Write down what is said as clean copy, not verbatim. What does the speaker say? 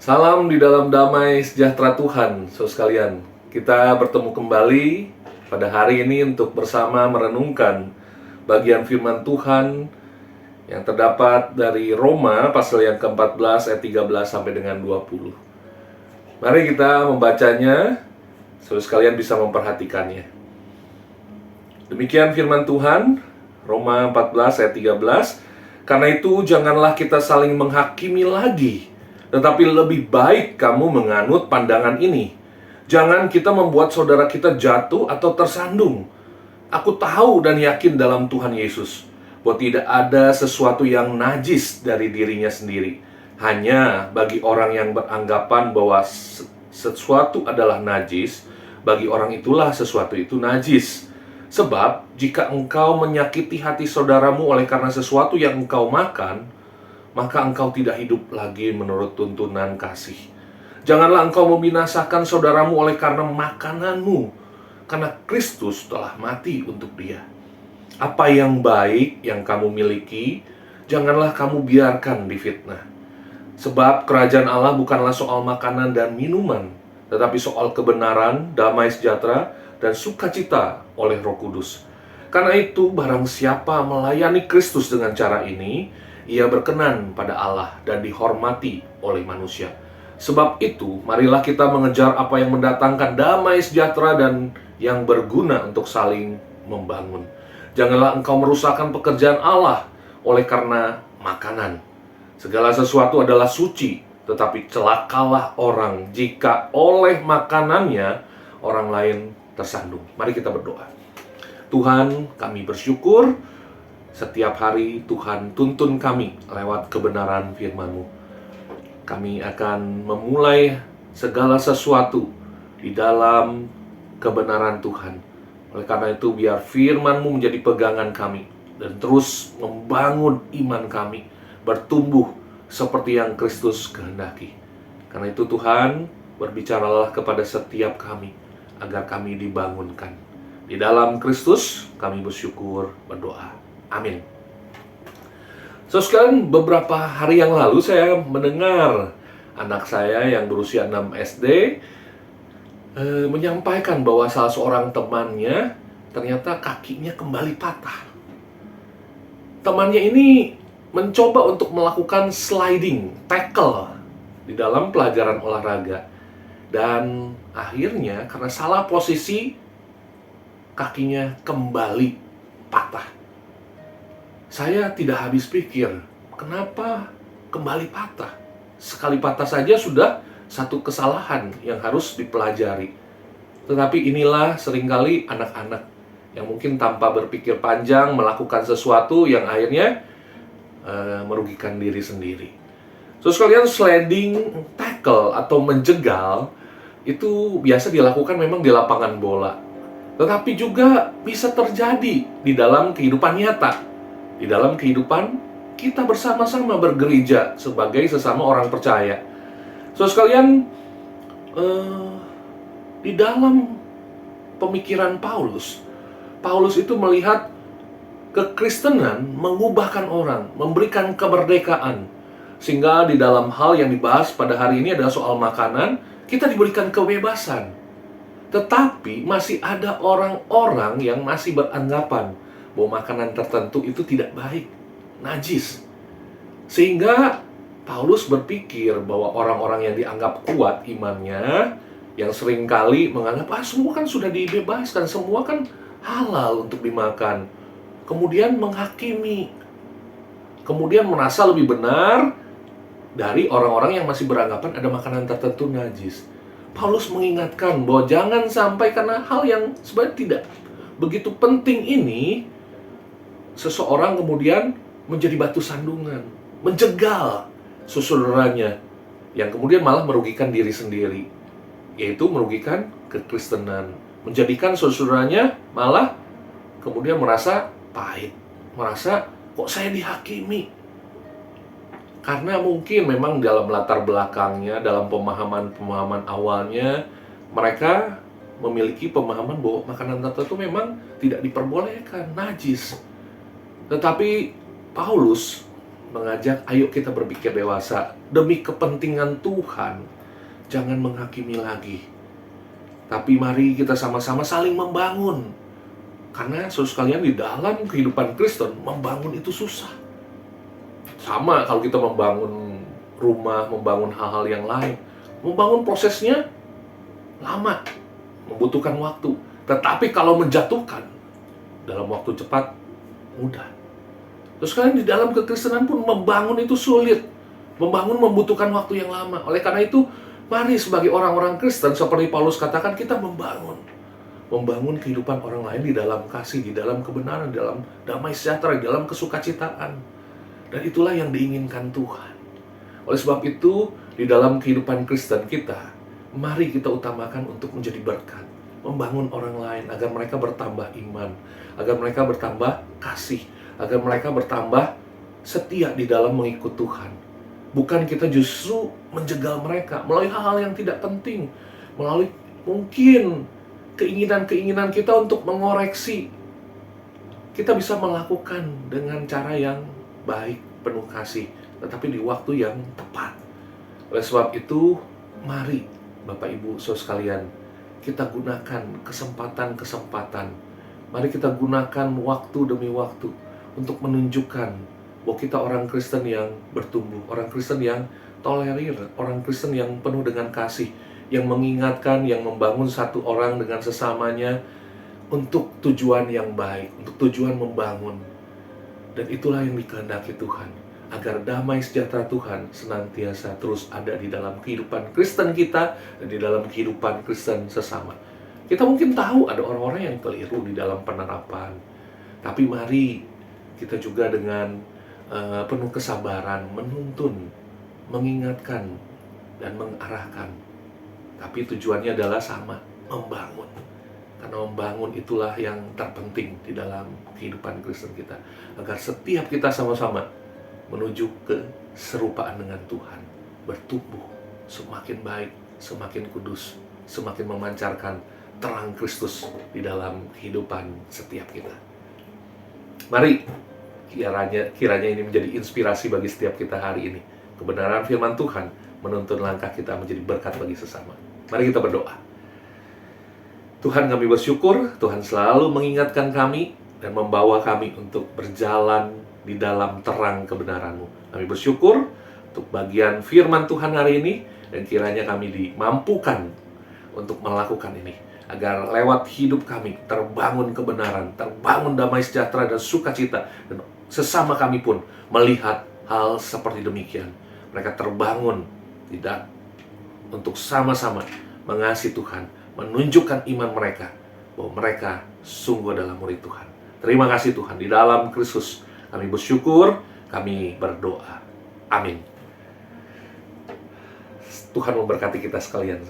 Salam di dalam damai sejahtera Tuhan, saudara sekalian. Kita bertemu kembali pada hari ini untuk bersama merenungkan bagian firman Tuhan yang terdapat dari Roma pasal yang ke-14 ayat 13 sampai dengan 20. Mari kita membacanya, saudara sekalian bisa memperhatikannya. Demikian firman Tuhan, Roma 14 ayat 13. Karena itu janganlah kita saling menghakimi lagi, tetapi lebih baik kamu menganut pandangan ini. Jangan kita membuat saudara kita jatuh atau tersandung. Aku tahu dan yakin dalam Tuhan Yesus bahwa tidak ada sesuatu yang najis dari dirinya sendiri. Hanya bagi orang yang beranggapan bahwa sesuatu adalah najis, bagi orang itulah sesuatu itu najis. Sebab jika engkau menyakiti hati saudaramu oleh karena sesuatu yang engkau makan, maka engkau tidak hidup lagi menurut tuntunan kasih. Janganlah engkau membinasakan saudaramu oleh karena makananmu, karena Kristus telah mati untuk dia. Apa yang baik yang kamu miliki, janganlah kamu biarkan difitnah. Sebab kerajaan Allah bukanlah soal makanan dan minuman, tetapi soal kebenaran, damai sejahtera, dan sukacita oleh Roh Kudus. Karena itu, barang siapa melayani Kristus dengan cara ini, ia berkenan pada Allah dan dihormati oleh manusia. Sebab itu, marilah kita mengejar apa yang mendatangkan damai sejahtera dan yang berguna untuk saling membangun. Janganlah engkau merusakkan pekerjaan Allah oleh karena makanan. Segala sesuatu adalah suci, tetapi celakalah orang jika oleh makanannya orang lain tersandung. Mari kita berdoa. Tuhan, kami bersyukur setiap hari Tuhan tuntun kami lewat kebenaran firman-Mu. Kami akan memulai segala sesuatu di dalam kebenaran Tuhan. Oleh karena itu, biar firman-Mu menjadi pegangan kami dan terus membangun iman kami, bertumbuh seperti yang Kristus kehendaki. Karena itu Tuhan, berbicaralah kepada setiap kami agar kami dibangunkan. Di dalam Kristus kami bersyukur, berdoa. Amin. So, sekalian, beberapa hari yang lalu saya mendengar anak saya yang berusia 6 SD menyampaikan bahwa salah seorang temannya ternyata kakinya kembali patah. Temannya ini mencoba untuk melakukan sliding, tackle di dalam pelajaran olahraga. Dan akhirnya karena salah posisi, kakinya kembali patah. Saya tidak habis pikir, kenapa kembali patah? Sekali patah saja sudah satu kesalahan yang harus dipelajari. Tetapi inilah seringkali anak-anak yang mungkin tanpa berpikir panjang melakukan sesuatu yang akhirnya merugikan diri sendiri. So, sekalian, sliding tackle atau menjegal itu biasa dilakukan memang di lapangan bola. Tetapi juga bisa terjadi di dalam kehidupan nyata. Di dalam kehidupan kita bersama-sama bergereja sebagai sesama orang percaya. So, sekalian, di dalam pemikiran Paulus itu melihat kekristenan mengubahkan orang, memberikan kemerdekaan. Sehingga di dalam hal yang dibahas pada hari ini adalah soal makanan, kita diberikan kebebasan. Tetapi masih ada orang-orang yang masih beranggapan bahwa makanan tertentu itu tidak baik, najis. Sehingga Paulus berpikir bahwa orang-orang yang dianggap kuat imannya, yang seringkali menganggap, semua kan sudah dibebaskan, semua kan halal untuk dimakan. Kemudian menghakimi, kemudian merasa lebih benar dari orang-orang yang masih beranggapan ada makanan tertentu najis. Paulus mengingatkan bahwa jangan sampai karena hal yang sebenarnya tidak begitu penting ini, seseorang kemudian menjadi batu sandungan, menjegal saudaranya, yang kemudian malah merugikan diri sendiri, yaitu merugikan kekristenan, menjadikan saudaranya malah kemudian merasa pahit, merasa kok saya dihakimi. Karena mungkin memang dalam latar belakangnya, dalam pemahaman awalnya, mereka memiliki pemahaman bahwa makanan tertentu memang tidak diperbolehkan, najis. Tetapi Paulus mengajak, ayo kita berpikir dewasa. Demi kepentingan Tuhan, jangan menghakimi lagi. Tapi mari kita sama-sama saling membangun. Karena saudara sekalian, di dalam kehidupan Kristen, membangun itu susah. Sama kalau kita membangun rumah, membangun hal-hal yang lain. Membangun prosesnya lama, membutuhkan waktu. Tetapi kalau menjatuhkan, dalam waktu cepat, mudah. Terus kalian di dalam kekristenan pun membangun itu sulit. Membangun membutuhkan waktu yang lama. Oleh karena itu, mari sebagai orang-orang Kristen, seperti Paulus katakan, kita membangun. Membangun kehidupan orang lain di dalam kasih, di dalam kebenaran, di dalam damai sejahtera, di dalam kesukacitaan. Dan itulah yang diinginkan Tuhan. Oleh sebab itu, di dalam kehidupan Kristen kita, mari kita utamakan untuk menjadi berkat. Membangun orang lain agar mereka bertambah iman, agar mereka bertambah kasih, agar mereka bertambah setia di dalam mengikut Tuhan. Bukan kita justru menjegal mereka melalui hal-hal yang tidak penting, melalui mungkin keinginan-keinginan kita untuk mengoreksi. Kita bisa melakukan dengan cara yang baik, penuh kasih, tetapi di waktu yang tepat. Oleh sebab itu, mari Bapak Ibu saudara sekalian, kita gunakan kesempatan-kesempatan. Mari kita gunakan waktu demi waktu untuk menunjukkan bahwa kita orang Kristen yang bertumbuh, orang Kristen yang tolerir, orang Kristen yang penuh dengan kasih, yang mengingatkan, yang membangun satu orang dengan sesamanya untuk tujuan yang baik, untuk tujuan membangun. Dan itulah yang dikehendaki Tuhan, agar damai sejahtera Tuhan senantiasa terus ada di dalam kehidupan Kristen kita dan di dalam kehidupan Kristen sesama. Kita mungkin tahu ada orang-orang yang keliru di dalam penerapan, tapi mari kita juga dengan penuh kesabaran menuntun, mengingatkan, dan mengarahkan. Tapi tujuannya adalah sama, membangun. Karena membangun itulah yang terpenting di dalam kehidupan Kristen kita. Agar setiap kita sama-sama menuju keserupaan dengan Tuhan, bertumbuh semakin baik, semakin kudus, semakin memancarkan terang Kristus di dalam kehidupan setiap kita. Mari kiranya ini menjadi inspirasi bagi setiap kita hari ini. Kebenaran firman Tuhan menuntun langkah kita menjadi berkat bagi sesama. Mari kita berdoa. Tuhan, kami bersyukur Tuhan selalu mengingatkan kami dan membawa kami untuk berjalan di dalam terang kebenaran-Mu. Kami bersyukur untuk bagian firman Tuhan hari ini, dan kiranya kami dimampukan untuk melakukan ini, agar lewat hidup kami terbangun kebenaran, terbangun damai sejahtera dan sukacita, dan sesama kami pun melihat hal seperti demikian. Mereka terbangun tidak untuk sama-sama mengasihi Tuhan, menunjukkan iman mereka bahwa mereka sungguh adalah murid Tuhan. Terima kasih Tuhan, di dalam Kristus kami bersyukur, kami berdoa. Amin. Tuhan memberkati kita sekalian.